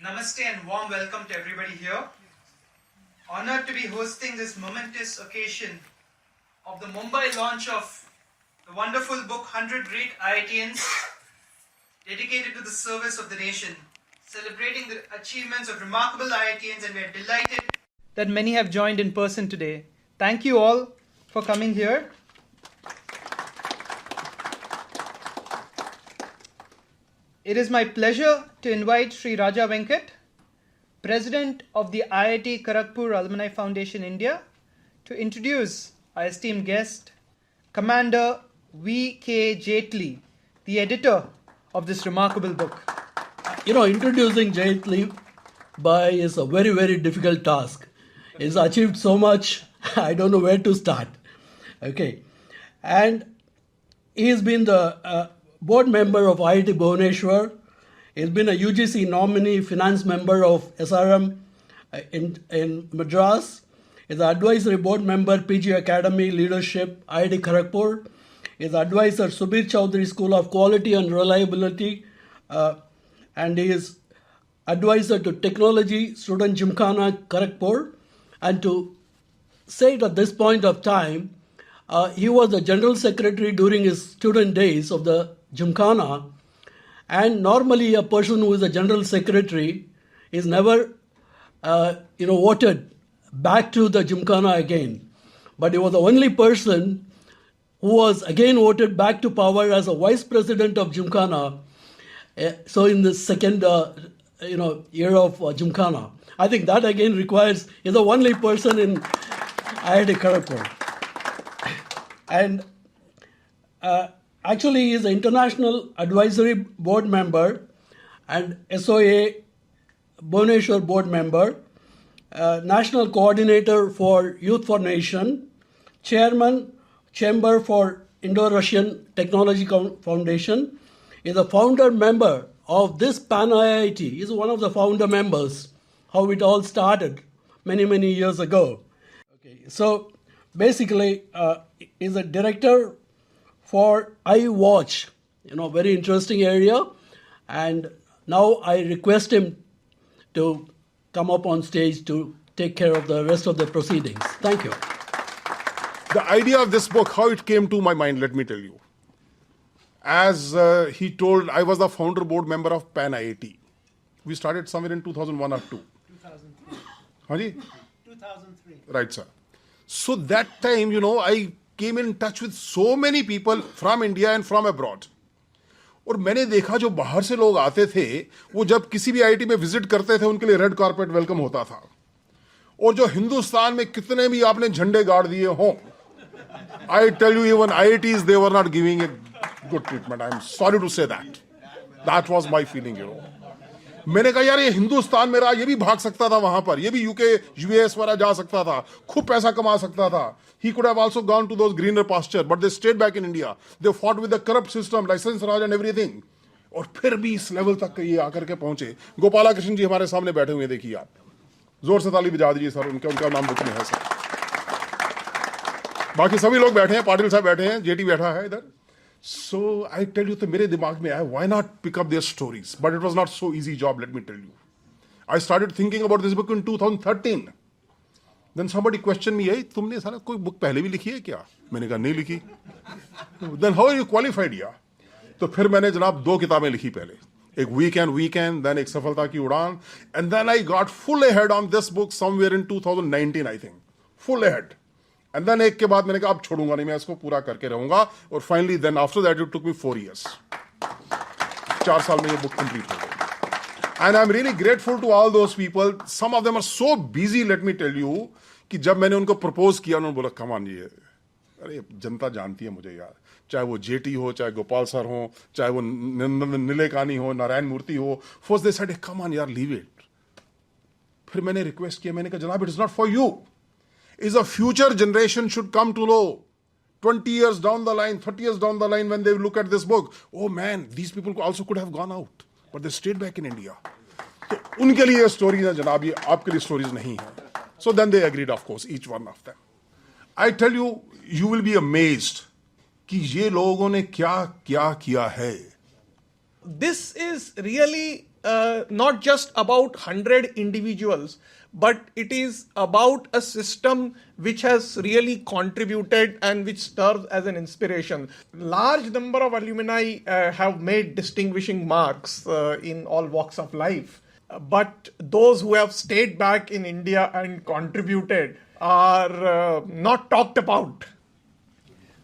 Namaste and warm welcome to everybody here. Honored to be hosting this momentous occasion of the Mumbai launch of the wonderful book 100 Great IITians, dedicated to the service of the nation, celebrating the achievements of remarkable IITians, and we are delighted that many have joined in person today. Thank you all for coming here. It is my pleasure to invite Sri Raja Venkat, President of the IIT Kharagpur Alumni Foundation India, to introduce our esteemed guest, Commander VK Jaitly, the editor of this remarkable book. Introducing Jaitly is a very, very difficult task. He's achieved so much, I don't know where to start. Okay. And he's been the board member of IIT Bhubaneswar. He's been a UGC nominee finance member of SRM in Madras. He's an advisory board member, PG Academy Leadership, IIT Kharagpur. He's advisor, Subir Chowdhury School of Quality and Reliability. And he is advisor to Technology, Student Gymkhana, Kharagpur. And to say it at this point of time, he was the general secretary during his student days of the Gymkhana. And normally a person who is a general secretary is never, voted back to the Gymkhana again. But he was the only person who was again voted back to power as a vice president of Gymkhana. So in the second, year of Gymkhana. I think that again requires, he's the only person in IIT Kharagpur. And actually, he is an international advisory board member and SOA Bhubaneswar board member, national coordinator for Youth for Nation, chairman, Chamber for Indo-Russian Technology Foundation. He is a founder member of this Pan-IIT. He is one of the founder members, how it all started many, many years ago. Okay, so basically, is a director for iWatch, very interesting area. And now I request him to come up on stage to take care of the rest of the proceedings. Thank you. The idea of this book, how it came to my mind, let me tell you. As he told, I was the founder board member of Pan IIT. We started somewhere in 2001 or 2. 2003. Haji? 2003. Right, sir. So that time, I came in touch with so many people from India and from abroad. और मैंने देखा जो बाहर से लोग आते थे वो जब किसी भी आईआईटी में विजिट करते थे उनके लिए रेड कारपेट वेलकम होता था और जो हिंदुस्तान में कितने भी आपने झंडे गाड़ दिए हों I tell you even IITs they were not giving a good treatment. I'm sorry to say that. That was my feeling, मैंने कहा यार ये हिंदुस्तान में रहा ये भी भाग सकता था वहां पर ये भी यूके यूएस वगैरह जा सकता था खूब पैसा कमा सकता था he could have also gone to those greener pasture but they stayed back in India. They fought with the corrupt system, license raj and everything. और फिर भी इस लेवल तक ये आकर के पहुंचे. गोपाला कृष्ण जी हमारे सामने बैठे हुए देखिए आप जोर से ताली बजा दीजिए सर उनका नाम बुक में है सर बाकी सभी लोग बैठे हैं पाटिल साहब बैठे हैं जेटी बैठा है इधर So I tell you, तो मेरे दिमाग में आया, why not pick up their stories? But it was not so easy job, let me tell you. I started thinking about this book in 2013. Then somebody questioned me, hey, तुमने सारा कोई book पहले भी लिखी है क्या? मैंने कहा नहीं लिखी. Then how are you qualified या? तो फिर मैंने जनाब 2 किताबें लिखी पहले. एक weekend, then एक सफलता की उड़ान. And then I got full ahead on this book somewhere in 2019, I think. Full ahead. And then एक के बाद मैंने कहा अब छोड़ूंगा नहीं मैं इसको पूरा करके रहूंगा और finally then after that it took me 4 years 4 साल में ये बुक कंप्लीट हो गई and I am really grateful to all those people some of them are so busy let me tell you कि जब मैंने उनको प्रपोज किया उन्होंने बोला कम ऑन ये अरे जनता जानती है मुझे यार चाहे वो जेटी हो चाहे गोपाल सर हो चाहे वो नीलेकानी हो नारायण मूर्ति हो first they said come on यार लीव इट फिर मैंने रिक्वेस्ट किया मैंने कहा जनाब it is not for you is a future generation should come to know 20 years down the line, 30 years down the line when they look at this book. Oh man, these people also could have gone out, but they stayed back in India. तो उनके लिए stories हैं जनाब ये आपके लिए stories नहीं हैं. So then they agreed of course, each one of them. I tell you, you will be amazed कि ये लोगों ने क्या क्या किया है. This is really not just about 100 individuals, but it is about a system which has really contributed and which serves as an inspiration. Large number of alumni have made distinguishing marks in all walks of life. But those who have stayed back in India and contributed are not talked about.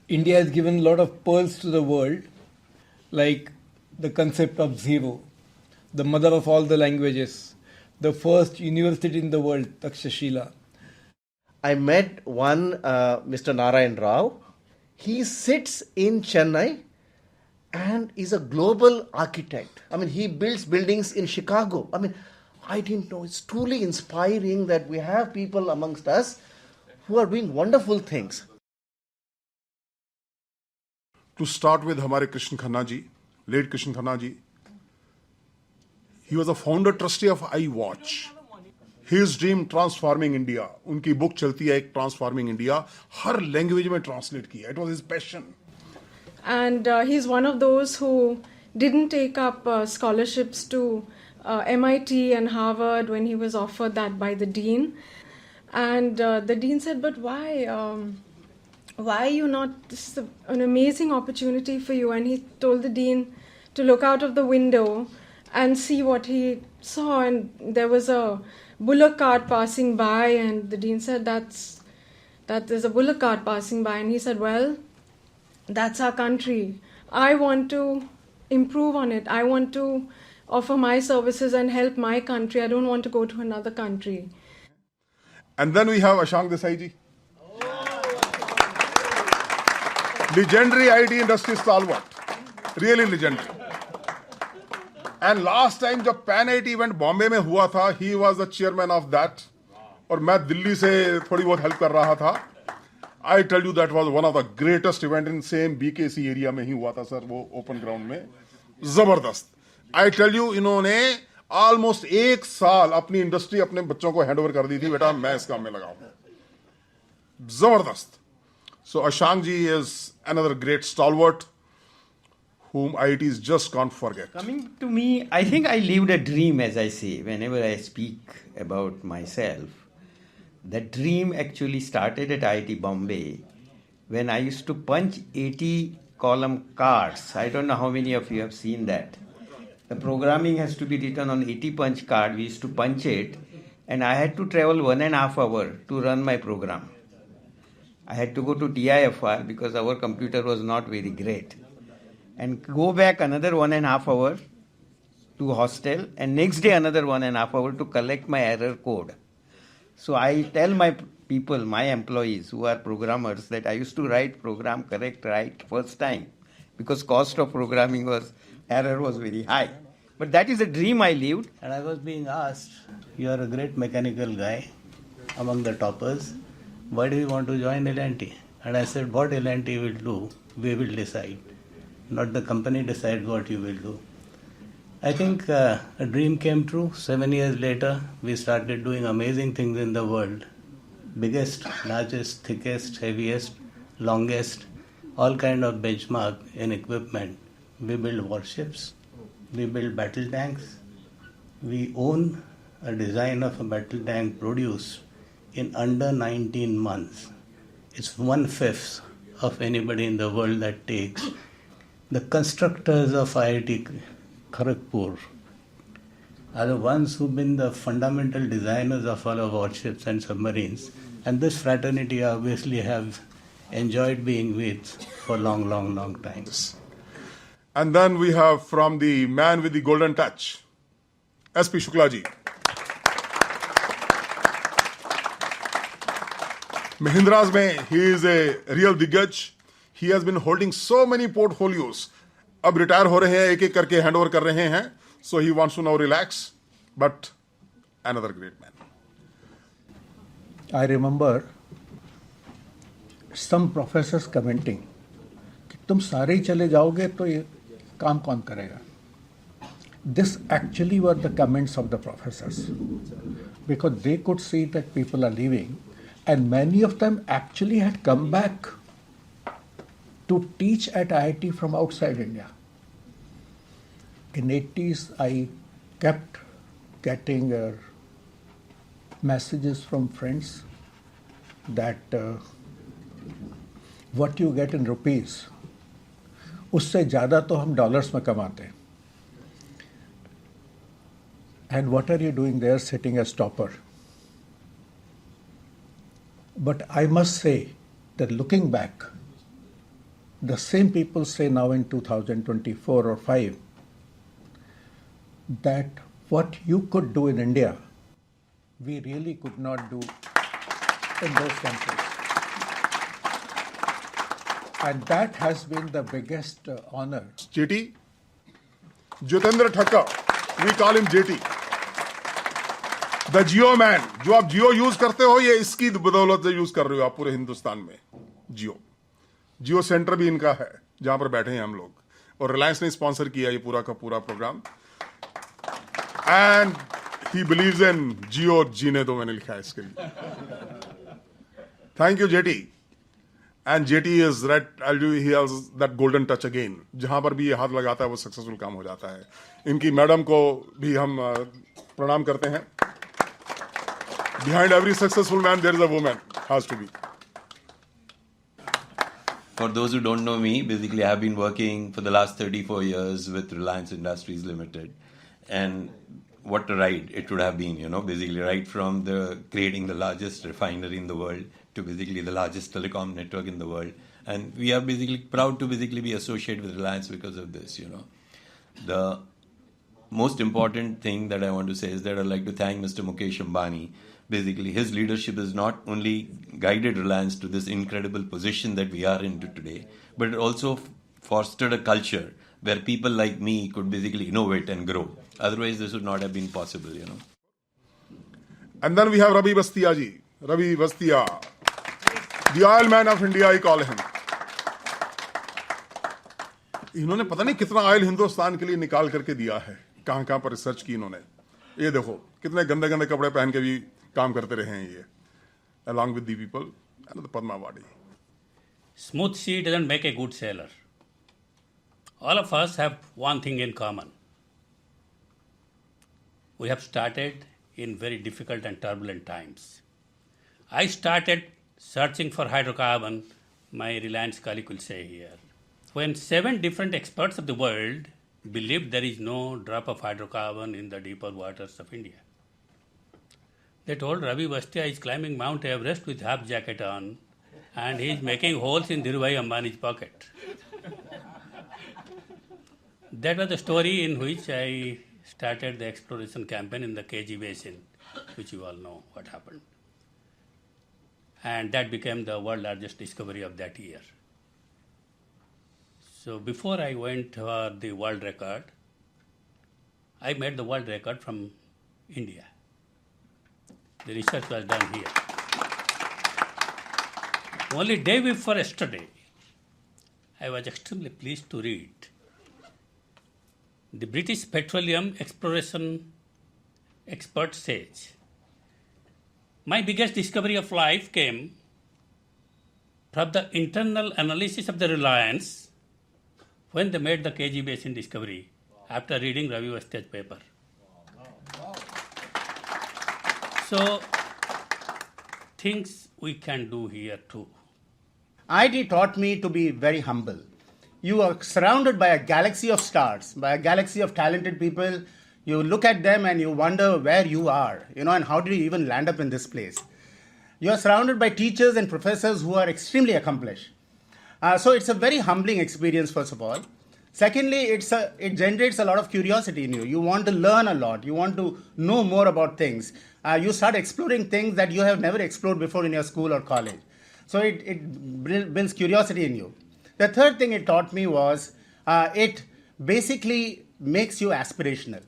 India has given a lot of pearls to the world, like the concept of zero, the mother of all the languages, the first university in the world, Takshashila. I met one Mr. Narayan Rao. He sits in Chennai and is a global architect. I mean, he builds buildings in Chicago. I mean, I didn't know. It's truly inspiring that we have people amongst us who are doing wonderful things. To start with, हमारे Krishna Khanna ji, late Krishna Khanna ji, he was a founder trustee of iWatch. His dream transforming India. उनकी book चलती है एक transforming India, हर language में translate किया. It was his passion. And he's one of those who didn't take up scholarships to MIT and Harvard when he was offered that by the dean. And the dean said, but why? Why are you not? This is an amazing opportunity for you. And he told the dean to look out of the window and see what he saw. And there was a bullock cart passing by. And the dean said, that there's a bullock cart passing by. And he said, well, that's our country. I want to improve on it. I want to offer my services and help my country. I don't want to go to another country. And then we have Ashank Desai ji. Legendary IT industry stalwart. Really legendary. And last time जब Pan IT event Bombay में हुआ था, he was the chairman of that. और मैं दिल्ली से थोड़ी बहुत help कर रहा था. I tell you that was one of the greatest event in same BKC area में ही हुआ था सर, वो open ground में. जबरदस्त. I tell you, इन्होंने almost एक साल अपनी इंडस्ट्री अपने बच्चों को हैंड ओवर कर दी थी. बेटा मैं इस काम में लगा हूं. जबरदस्त. So Ashank ji is another great stalwart whom IITs just can't forget. Coming to me, I think I lived a dream, as I say, whenever I speak about myself. That dream actually started at IIT Bombay when I used to punch 80 column cards. I don't know how many of you have seen that. The programming has to be written on 80 punch card. We used to punch it, and I had to travel 1.5 hours to run my program. I had to go to TIFR because our computer was not very great, and go back another 1.5 hours to hostel, and next day another 1.5 hours to collect my error code. So I tell my people, my employees who are programmers, that I used to write program correct right first time because cost of programming error was very high. But that is a dream I lived. And I was being asked, you are a great mechanical guy among the toppers. Why do you want to join L&T? And I said, what L&T will do, we will decide. Not the company decides what you will do. I think a dream came true. 7 years later, we started doing amazing things in the world. Biggest, largest, thickest, heaviest, longest, all kind of benchmark in equipment. We build warships, we build battle tanks. We own a design of a battle tank produced in under 19 months. It's 1/5 of anybody in the world that takes. The constructors of IIT Kharagpur are the ones who've been the fundamental designers of all our warships and submarines. And this fraternity I obviously have enjoyed being with for long, long, long times. And then we have from the man with the golden touch, SP Shukla ji. Mahindras mein, he is a real diggaj. He has been holding so many portfolios. अब retire हो रहे हैं, एक एक करके hand over कर रहे हैं. So he wants to now relax. But another great man. I remember some professors commenting कि तुम सारे ही चले जाओगे तो ये काम कौन करेगा. This actually were the comments of the professors because they could see that people are leaving and many of them actually had come back to teach at IIT from outside India. In 80s, I kept getting messages from friends that what you get in rupees, उससे ज़्यादा तो हम dollars में कमाते हैं. And what are you doing there sitting as topper? But I must say that looking back, the same people say now in 2024 or 5 that what you could do in India, we really could not do in those countries. And that has been the biggest honor. JT, Jitendra Thakkar, we call him JT. The Jio man. जो आप जियो use करते हो ये इसकी बदौलत से use कर रहे हो आप पूरे हिंदुस्तान में. जियो सेंटर भी इनका है जहां पर बैठे हैं हम लोग, और रिलायंस ने स्पॉन्सर किया ये पूरा का पूरा program. And he believes in जियो जीने दो, मैंने लिखा है इसके लिए. Thank you JT. And JT is he has that golden touch again. जहां पर भी ये हाथ लगाता है वो सक्सेसफुल काम हो जाता है. इनकी मैडम को भी हम प्रणाम करते हैं. Behind every successful man, there is a woman. Has to be. For those who don't know me, basically I have been working for the last 34 years with Reliance Industries Limited. And what a ride it would have been, basically right from creating the largest refinery in the world to basically the largest telecom network in the world. And we are basically proud to basically be associated with Reliance because of this, The most important thing that I want to say is that I'd like to thank Mr. Mukesh Ambani. Basically, his leadership has not only guided Reliance to this incredible position that we are into today, but it also fostered a culture where people like me could basically innovate and grow. Otherwise, this would not have been possible, And then we have Ravi Bastia ji. Ravi Bastia. The oil man of India, I call him. इन्होंने पता नहीं कितना oil Hindustan के लिए निकाल करके दिया है. कहां पर रिसर्च की इन्होंने. ये देखो कितने गंदे गंदे कपड़े पहन के भी काम करते रहे हैं ये. Along with the people and the Padma Awardee. Smooth sea doesn't make a good sailor. All of us have one thing in common. We have started in very difficult and turbulent times. I started searching for hydrocarbon, my Reliance colleague will say here, when 7 different experts of the world believed there is no drop of hydrocarbon in the deeper waters of India. They told Ravi Bastia is climbing Mount Everest with half jacket on and he is making holes in Dhirubhai Ambani's pocket. That was the story in which I started the exploration campaign in the KG Basin, which you all know what happened. And that became the world largest discovery of that year. So before I went for the world record, I made the world record from India. The research was done here. Only day before yesterday, I was extremely pleased to read the British Petroleum Exploration expert says, my biggest discovery of life came from the internal analysis of the Reliance when they made the KG Basin discovery after reading Ravi Bastia's paper. So, things we can do here too. IIT taught me to be very humble. You are surrounded by a galaxy of stars, by a galaxy of talented people. You look at them and you wonder where you are, and how did you even land up in this place? You are surrounded by teachers and professors who are extremely accomplished. So it's a very humbling experience, first of all. Secondly, it generates a lot of curiosity in you. You want to learn a lot. You want to know more about things. You start exploring things that you have never explored before in your school or college. So it builds curiosity in you. The third thing it taught me was it basically makes you aspirational.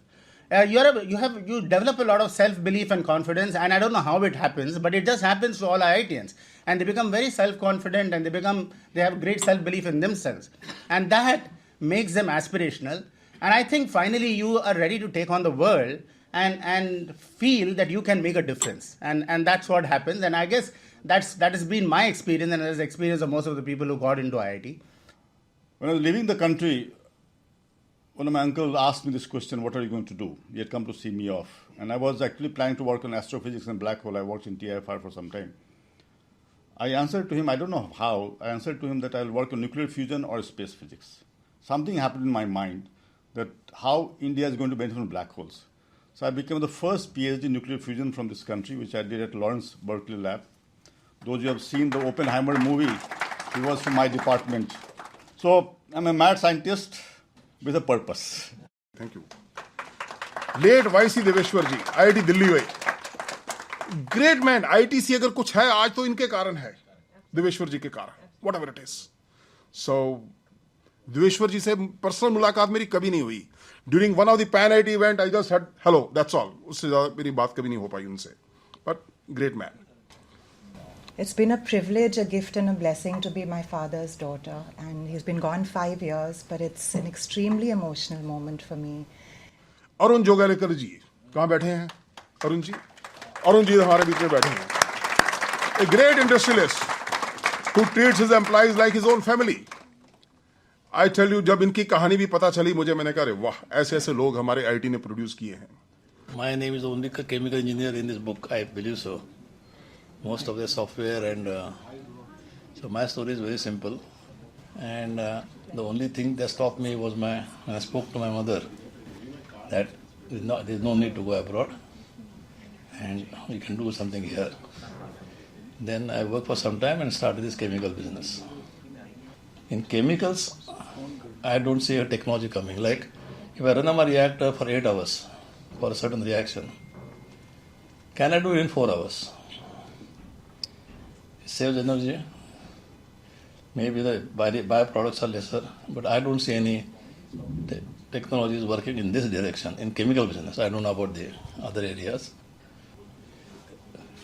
You develop a lot of self-belief and confidence, and I don't know how it happens, but it just happens to all IITians. And they become very self-confident, and they have great self-belief in themselves. And that makes them aspirational. And I think finally you are ready to take on the world and feel that you can make a difference. And that's what happens. And I guess that has been my experience, and that's the experience of most of the people who got into IIT. When I was leaving the country, one of my uncles asked me this question, what are you going to do? He had come to see me off. And I was actually planning to work on astrophysics and black hole. I worked in TIFR for some time. I answered to him, I don't know how, I answered to him that I'll work on nuclear fusion or space physics. Something happened in my mind that how India is going to benefit from black holes. So I became the first PhD in nuclear fusion from this country, which I did at Lawrence Berkeley Lab. Those who have seen the Oppenheimer movie, he was from my department. So I'm a mad scientist with a purpose. Thank you. Late YC Deveshwar ji, IIT Delhi हुए. Great man, IIT से अगर कुछ है आज तो इनके कारण है, देवेश्वर जी के कारण. Whatever it is. So देवेश्वर जी से पर्सनल मुलाकात मेरी कभी नहीं हुई. During one of the Pan IIT event, I just said hello. That's all. उससे ज़्यादा मेरी बात कभी नहीं हो पाई उनसे. But great man. It's been a privilege, a gift and a blessing to be my father's daughter, and he's been gone 5 years, but it's an extremely emotional moment for me. Arun जोगालेकर जी कहाँ बैठे हैं? अरुण जी हमारे बीच में बैठे हैं. A great industrialist who treats his employees like his own family. I tell you, जब इनकी कहानी भी पता चली मुझे, मैंने कहा वाह, ऐसे ऐसे लोग हमारे IIT ने प्रोड्यूस किए हैं. My name is only a chemical engineer in this book, I believe so. Most of the software and so my story is very simple, and the only thing that stopped me was when I spoke to my mother that there's no need to go abroad and we can do something here. Then I worked for some time and started this chemical business. In chemicals, I don't see a technology coming. Like if I run a reactor for 8 hours for a certain reaction, can I do it in 4 hours? Saves energy. Maybe the byproducts are lesser, but I don't see any technologies working in this direction in chemical business. I don't know about the other areas.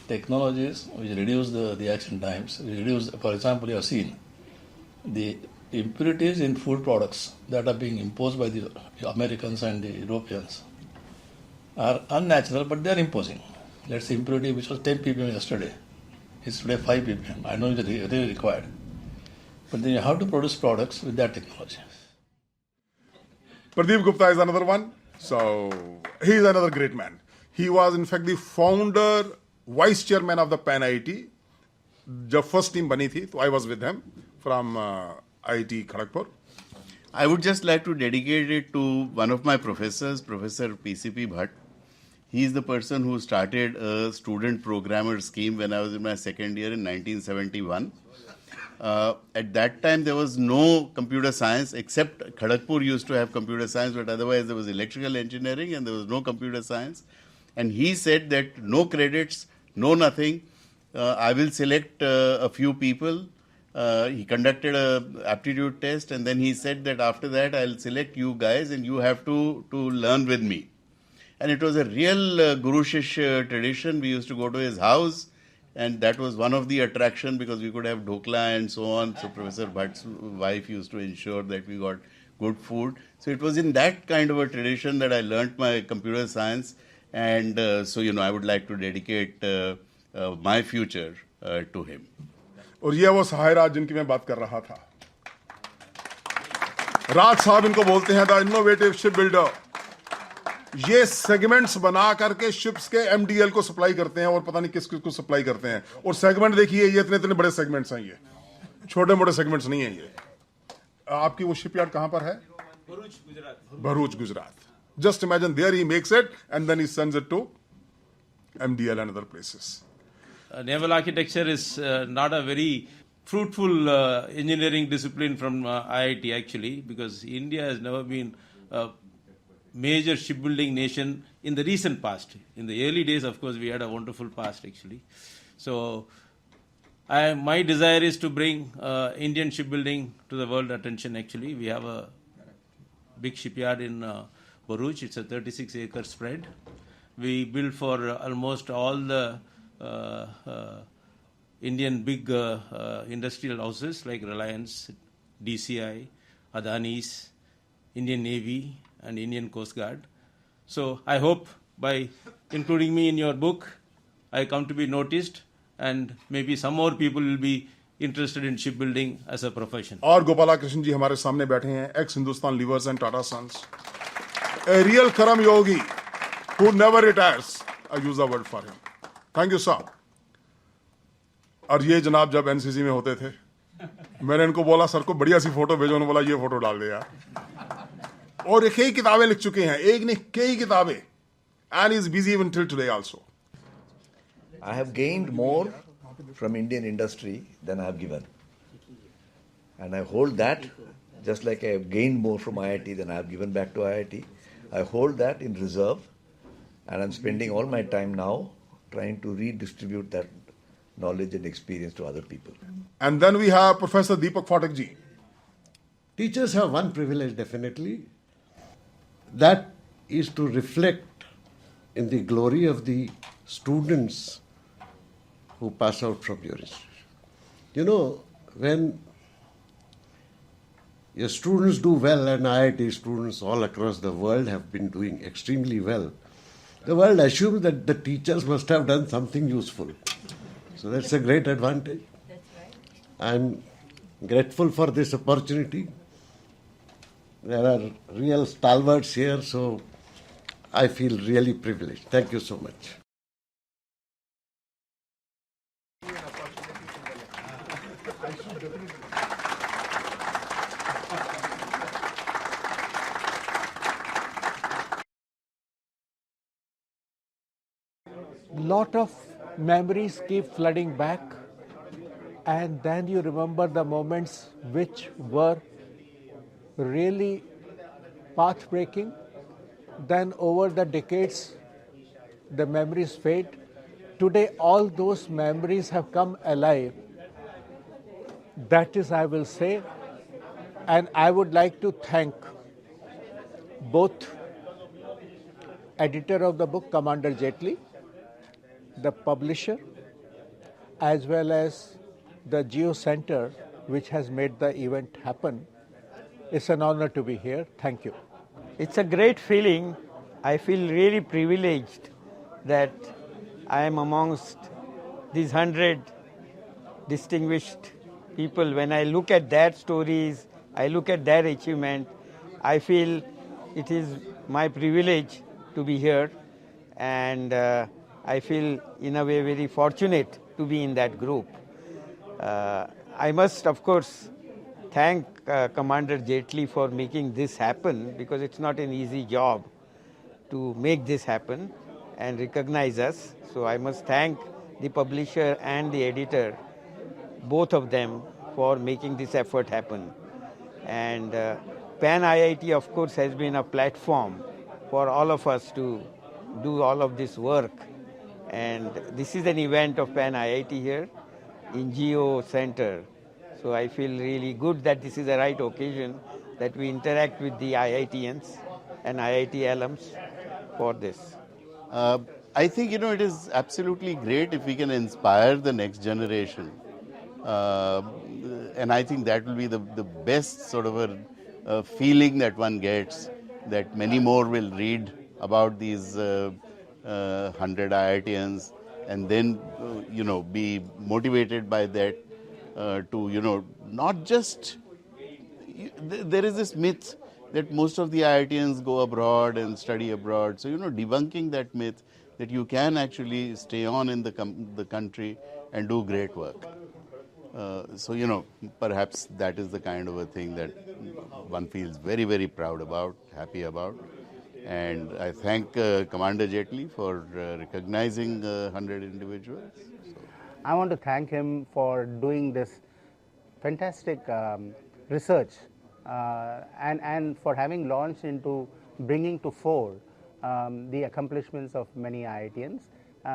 Technologies which reduce the reaction times, which reduce, for example, you have seen the impurities in food products that are being imposed by the Americans and the Europeans are unnatural, but they are imposing. Let's say impurity which was 10 ppm yesterday. It's today 5 ppm. I know it's really required. But then you have to produce products with that technology. Pradeep Gupta is another one. So he is another great man. He was in fact the founder, vice chairman of the Pan IIT. जब first team बनी थी, तो I was with him from IIT Kharagpur. I would just like to dedicate it to one of my professors, Professor PCP Bhatt. He is the person who started a student programmer scheme when I was in my second year in 1971. At that time, there was no computer science, except Kharagpur used to have computer science, but otherwise there was electrical engineering and there was no computer science. And he said that no credits, no nothing. I will select a few people. He conducted an aptitude test, and then he said that after that I'll select you guys and you have to learn with me. And it was a real Guru Shishya tradition. We used to go to his house, and that was one of the attraction because we could have dhokla and so on. So Professor Bhatt's wife used to ensure that we got good food. So it was in that kind of a tradition that I learnt my computer science. And so, I would like to dedicate my future to him. और ये वो सहाय राज जिनकी मैं बात कर रहा था. राज साहब इनको बोलते हैं द इनोवेटिव शिप बिल्डर. ये सेगमेंट्स बना करके शिप्स के MDL को सप्लाई करते हैं और पता नहीं किस किस को सप्लाई करते हैं. और सेगमेंट देखिए, ये इतने इतने बड़े सेगमेंट्स हैं, ये छोटे मोटे सेगमेंट्स नहीं है. ये आपकी वो शिपयार्ड कहां पर है? Bharuch, Gujarat. Just imagine, there he makes it and then he sends it to MDL and other places. Naval architecture is not a very fruitful engineering discipline from IIT actually, because India has never been a major shipbuilding nation in the recent past. In the early days, of course, we had a wonderful past actually. So my desire is to bring Indian shipbuilding to the world attention actually. We have a big shipyard in Bharuch. It's a 36-acre spread. We build for almost all the Indian big industrial houses like Reliance, DCI, Adani's, Indian Navy and Indian Coast Guard. So I hope by including me in your book, I come to be noticed and maybe some more people will be interested in shipbuilding as a profession. और गोपालाकृष्ण जी हमारे सामने बैठे हैं, ex Hindustan Levers and Tata Sons, a real Karam Yogi who never retires. I use the word for him. Thank you, sir. और ये जनाब जब NCC में होते थे, मैंने इनको बोला सर को बढ़िया सी फोटो भेजो, उन्होंने बोला ये फोटो डाल दे यार। और ये कई किताबें लिख चुके हैं, एक नहीं कई किताबें, and is busy even till today also. I have gained more from Indian industry than I have given. And I hold that, just like I have gained more from IIT than I have given back to IIT. I hold that in reserve, and I'm spending all my time now trying to redistribute that knowledge and experience to other people. And then we have Professor Deepak Phatak ji. Teachers have one privilege, definitely. That is to reflect in the glory of the students who pass out from your institution. You know, when your students do well, and IIT students all across the world have been doing extremely well, the world assumes that the teachers must have done something useful. So that's a great advantage. That's right. I'm grateful for this opportunity. There are real stalwarts here, so I feel really privileged. Thank you so much. Lot of memories keep flooding back, and then you remember the moments which were really path-breaking. Then over the decades, the memories fade. Today, all those memories have come alive. That is, I will say, and I would like to thank both editor of the book, Commander Jaitly, the publisher, as well as the Geo Center, which has made the event happen. It's an honor to be here. Thank you. It's a great feeling. I feel really privileged that I am amongst these 100 distinguished people. When I look at their stories, I look at their achievement, I feel it is my privilege to be here, and I feel in a way very fortunate to be in that group. I must, of course, thank Commander Jaitly for making this happen, because it's not an easy job to make this happen and recognize us. So I must thank the publisher and the editor, both of them, for making this effort happen. And Pan IIT, of course, has been a platform for all of us to do all of this work. And this is an event of Pan IIT here in Geo Center. So I feel really good that this is the right occasion that we interact with the IITians and IIT alums for this. I think, it is absolutely great if we can inspire the next generation. And I think that will be the best sort of a feeling that one gets, that many more will read about these 100 IITians and then, be motivated by that to, not just... There is this myth that most of the IITians go abroad and study abroad. So, debunking that myth, that you can actually stay on in the country and do great work. So, perhaps that is the kind of a thing that one feels very, very proud about, happy about. And I thank Commander Jaitly for recognizing 100 individuals. I want to thank him for doing this fantastic research and for having launched into bringing to fore the accomplishments of many IITians,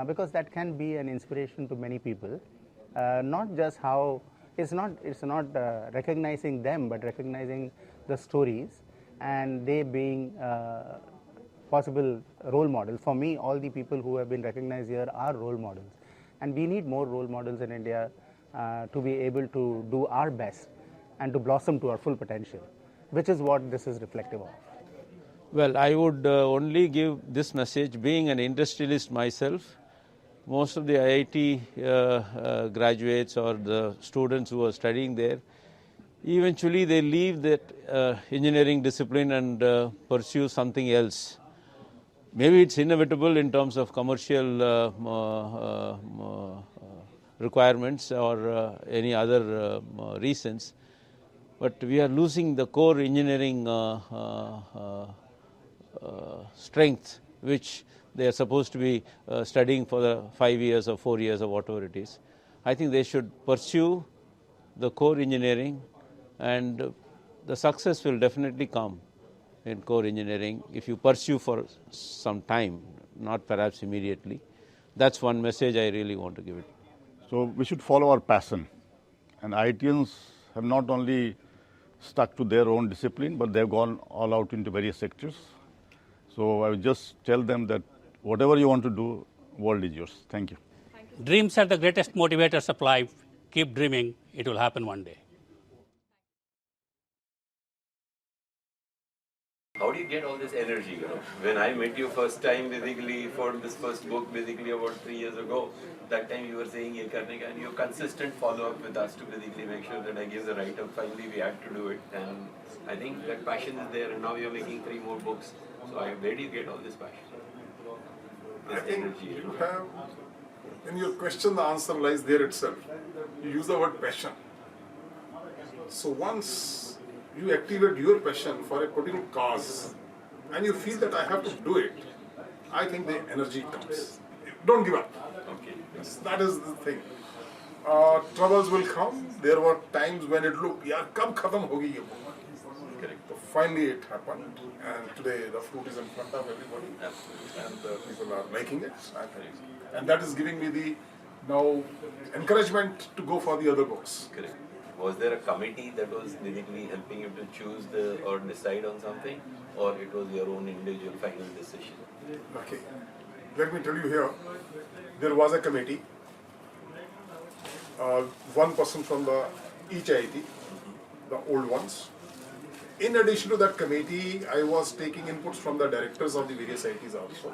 because that can be an inspiration to many people. Not just how it's not recognizing them, but recognizing the stories, and they being possible role models. For me, all the people who have been recognized here are role models, and we need more role models in India to be able to do our best and to blossom to our full potential, which is what this is reflective of. Well, I would only give this message, being an industrialist myself. most of the IIT graduates or the students who are studying there, eventually they leave that engineering discipline and pursue something else. Maybe it's inevitable in terms of commercial requirements or any other reasons, but we are losing the core engineering strength which they are supposed to be studying for the 5 years or 4 years or whatever it is. I think they should pursue the core engineering, and the success will definitely come in core engineering if you pursue for some time, not perhaps immediately. That's one message I really want to give it. So we should follow our passion. And IITians have not only stuck to their own discipline, but they've gone all out into various sectors. So I would just tell them that whatever you want to do, world is yours. Thank you. Dreams are the greatest motivators of life. Keep dreaming. It will happen one day. How do you get all this energy? When I met you first time, basically for this first book, basically about 3 years ago, that time you were saying ye karne ka, and your consistent follow-up with us to basically make sure that I gave the write-up. Finally, we had to do it, and I think that passion is there. And now you're making 3 more books. So where do you get all this passion? I think you have, in your question, the answer lies there itself. You use the word passion. So once you activate your passion for a particular cause and you feel that I have to do it, I think the energy comes. Don't give up. Okay. Yes, that is the thing. Troubles will come. There were times when it looked, yaar, kab khatam hogi ye book? Correct. So finally it happened, and today the fruit is in front of everybody, and people are liking it. And that is giving me the now encouragement to go for the other books. Correct. Was there a committee that was basically helping you to choose or decide on something, or it was your own individual final decision? Okay. Let me tell you here, there was a committee, one person from each IIT, the old ones. In addition to that committee, I was taking inputs from the directors of the various IITs also,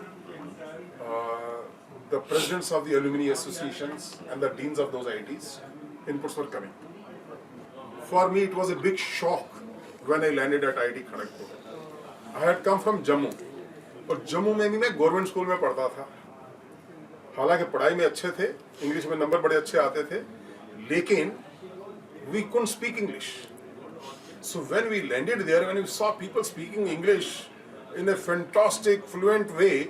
the presidents of the alumni associations and the deans of those IITs. Inputs were coming. For me, it was a big shock when I landed at IIT Kharagpur. I had come from Jammu. और जम्मू में भी मैं government school में पढ़ता था. हालांकि पढ़ाई में अच्छे थे, इंग्लिश में नंबर बड़े अच्छे आते थे, लेकिन we couldn't speak English. So when we landed there, when we saw people speaking English in a fantastic, fluent way,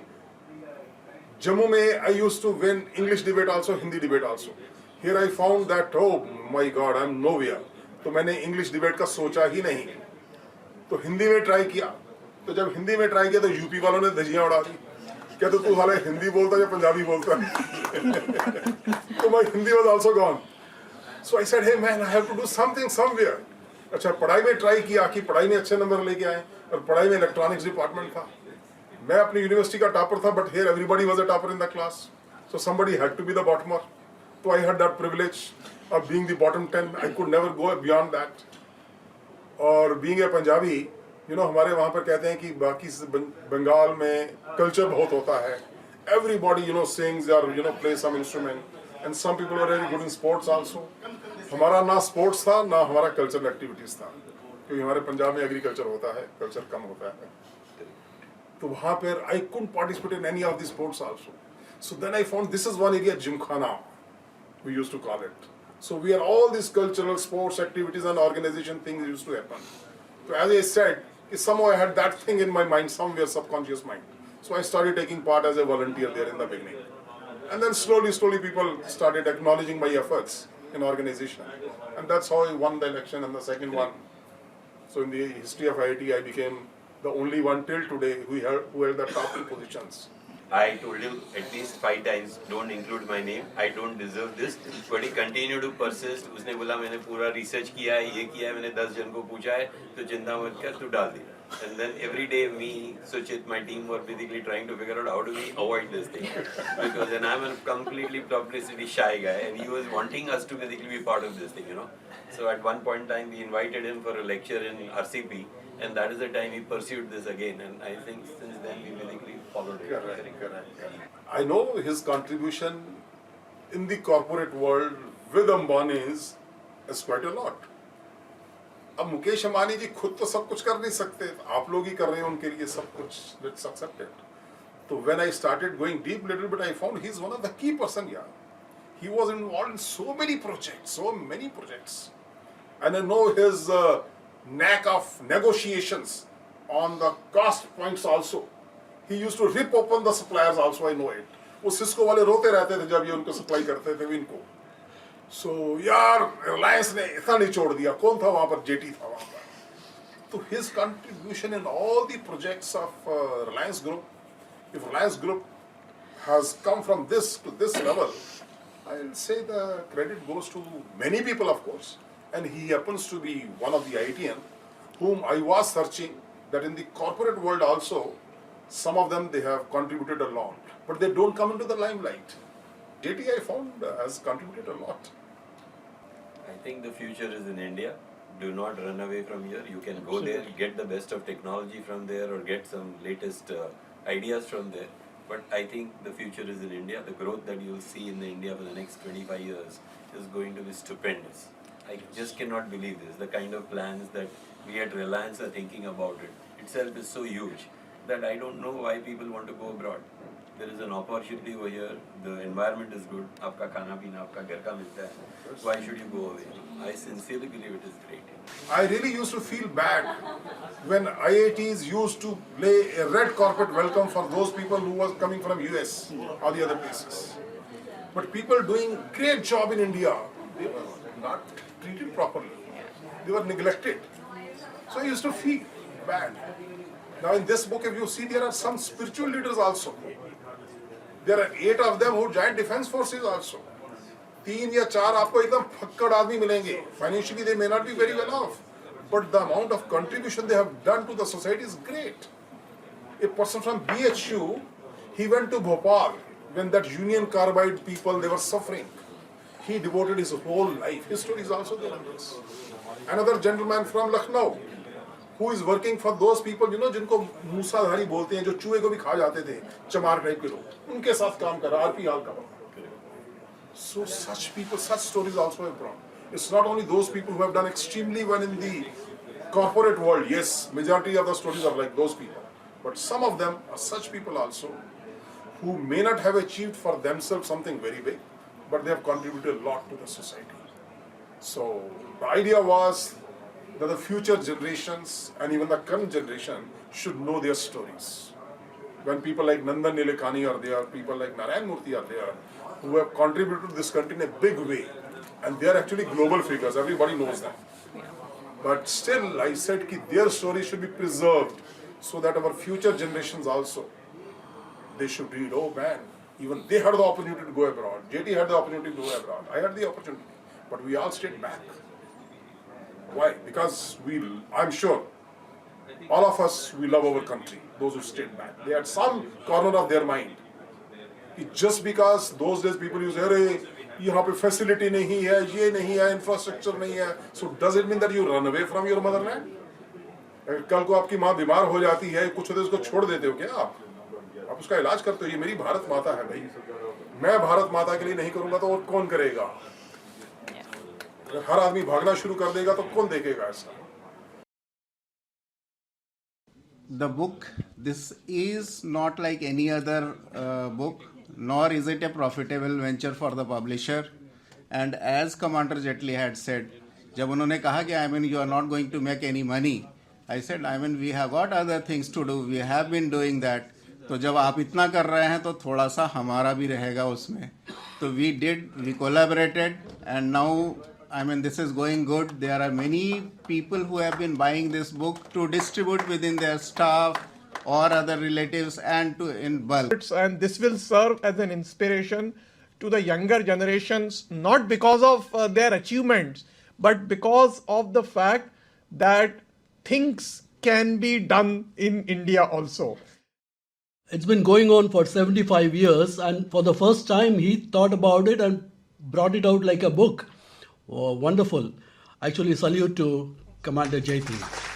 Jammu में I used to win English debate also, Hindi debate also. Here I found that, oh my God, I'm nowhere. तो मैंने English debate का सोचा ही नहीं. तो हिंदी में try किया. तो जब हिंदी में ट्राई किया तो यूपी वालों ने धजियां उड़ा दी. क्या तो तू हाले हिंदी बोलता या पंजाबी बोलता? तो my Hindi was also gone. So I said, hey man, I have to do something somewhere. अच्छा पढ़ाई में ट्राई किया कि पढ़ाई में अच्छे नंबर लेके आए, और पढ़ाई में इलेक्ट्रॉनिक्स डिपार्टमेंट था. मैं अपनी यूनिवर्सिटी का टॉपर था, but here everybody was a topper in the class. So somebody had to be the bottomer. So I had that privilege of being the bottom 10. I could never go beyond that. और being a Punjabi, हमारे वहाँ पर कहते हैं कि बाकी बंगाल में culture बहुत होता है. Everybody, sings or, plays some instrument. And some people are very good in sports also. हमारा ना sports था, ना हमारा cultural activities था. क्योंकि हमारे पंजाब में agriculture होता है, culture कम होता है. तो वहाँ पर I couldn't participate in any of the sports also. So then I found this is one area, Gymkhana, we used to call it. So we are all these cultural sports activities and organization things used to happen. So as I said, somehow I had that thing in my mind, somewhere subconscious mind. So I started taking part as a volunteer there in the beginning. And then slowly people started acknowledging my efforts in organization. And that's how I won the election and the second one. So in the history of IIT, I became the only one till today who held the top 2 positions. I told him at least 5 times, don't include my name, I don't deserve this. But he continued to persist. उसने बोला मैंने पूरा research किया है, ये किया है, मैंने 10 जन को पूछा है, तो चिंता मत कर, तू डाल दे. And then every day me, Suchit, my team were basically trying to figure out how do we avoid this thing. Because then I'm a completely publicity shy guy, and he was wanting us to basically be part of this thing, So at one point in time, we invited him for a lecture in RCP, and that is the time he pursued this again. And I think since then we basically followed it. Correct. I know his contribution in the corporate world with Ambani's is quite a lot. अब मुकेश अंबानी जी खुद तो सब कुछ कर नहीं सकते, आप लोग ही कर रहे हैं उनके लिए सब कुछ. Let's accept it. So when I started going deep little bit, I found he's one of the key person. Yeah, he was involved in so many projects, and I know his knack of negotiations on the cost points also. He used to rip open the suppliers also. I know it. वो Cisco वाले रोते रहते थे जब ये उनको supply करते थे इनको. So यार रिलायंस ने इतना नहीं छोड़ दिया. कौन था वहाँ पर? जेटी था वहाँ पर. तो his contribution in all the projects of Reliance Group, if Reliance Group has come from this to this level, I'll say the credit goes to many people, of course, and he happens to be one of the IITians whom I was searching, that in the corporate world also, some of them they have contributed a lot, but they don't come into the limelight. JT I found has contributed a lot. I think the future is in India. Do not run away from here. You can go there, get the best of technology from there, or get some latest ideas from there. But I think the future is in India. The growth that you'll see in India for the next 25 years is going to be stupendous. I just cannot believe this. The kind of plans that we at Reliance are thinking about it itself is so huge that I don't know why people want to go abroad. There is an opportunity over here. The environment is good. Aapka khana peena, aapka ghar ka milta hai. Why should you go away? I sincerely believe it is great. I really used to feel bad when IITs used to play a red carpet welcome for those people who was coming from US or the other places. But people doing great job in India, they were not treated properly. They were neglected. So I used to feel bad. Now in this book, if you see, there are some spiritual leaders also. There are 8 of them who joined defense forces also. 3 या 4 आपको एकदम फक्कड़ आदमी मिलेंगे. Financially they may not be very well off, but the amount of contribution they have done to the society is great. A person from BHU, he went to Bhopal when that Union Carbide people, they were suffering. He devoted his whole life. His story is also there in this. Another gentleman from Lucknow, who is working for those people, you know, जिनको मूसाधारी बोलते हैं, जो चूहे को भी खा जाते थे, चमार टाइप के लोग, उनके साथ काम कर रहा, आरपी हाल का. So such people, such stories also have brought. It's not only those people who have done extremely well in the corporate world. Yes, majority of the stories are like those people. But some of them are such people also who may not have achieved for themselves something very big, but they have contributed a lot to the society. So the idea was that the future generations and even the current generation should know their stories. When people like Nandan Nilekani are there, people like Narayan Murthy are there, who have contributed to this country in a big way, and they are actually global figures, everybody knows them. But still, I said that their story should be preserved so that our future generations also, they should read, oh man, even they had the opportunity to go abroad. JT had the opportunity to go abroad. I had the opportunity, but we all stayed back. Why? Because I'm sure, all of us, we love our country, those who stayed back. They had some corner of their mind. Just because those days people use, अरे यहाँ पे facility नहीं है, ये नहीं है, infrastructure नहीं है, so does it mean that you run away from your motherland? कल को आपकी माँ बीमार हो जाती है, कुछ होते उसको छोड़ देते हो क्या आप? आप उसका इलाज करते हो, ये मेरी भारत माता है भाई, मैं भारत माता के लिए नहीं करूँगा तो और कौन करेगा? अगर हर आदमी भागना शुरू कर देगा तो कौन देखेगा ऐसा? The book, this is not like any other book, nor is it a profitable venture for the publisher. And as Commander Jaitly had said, जब उन्होंने कहा कि you are not going to make any money, I said, we have got other things to do. We have been doing that. तो जब आप इतना कर रहे हैं तो थोड़ा सा हमारा भी रहेगा उसमें. So we collaborated, and now this is going good. There are many people who have been buying this book to distribute within their staff or other relatives and in bulk. And this will serve as an inspiration to the younger generations, not because of their achievements, but because of the fact that things can be done in India also. It's been going on for 75 years, and for the first time he thought about it and brought it out like a book. Oh, wonderful. Actually, salute to Commander Jaitly.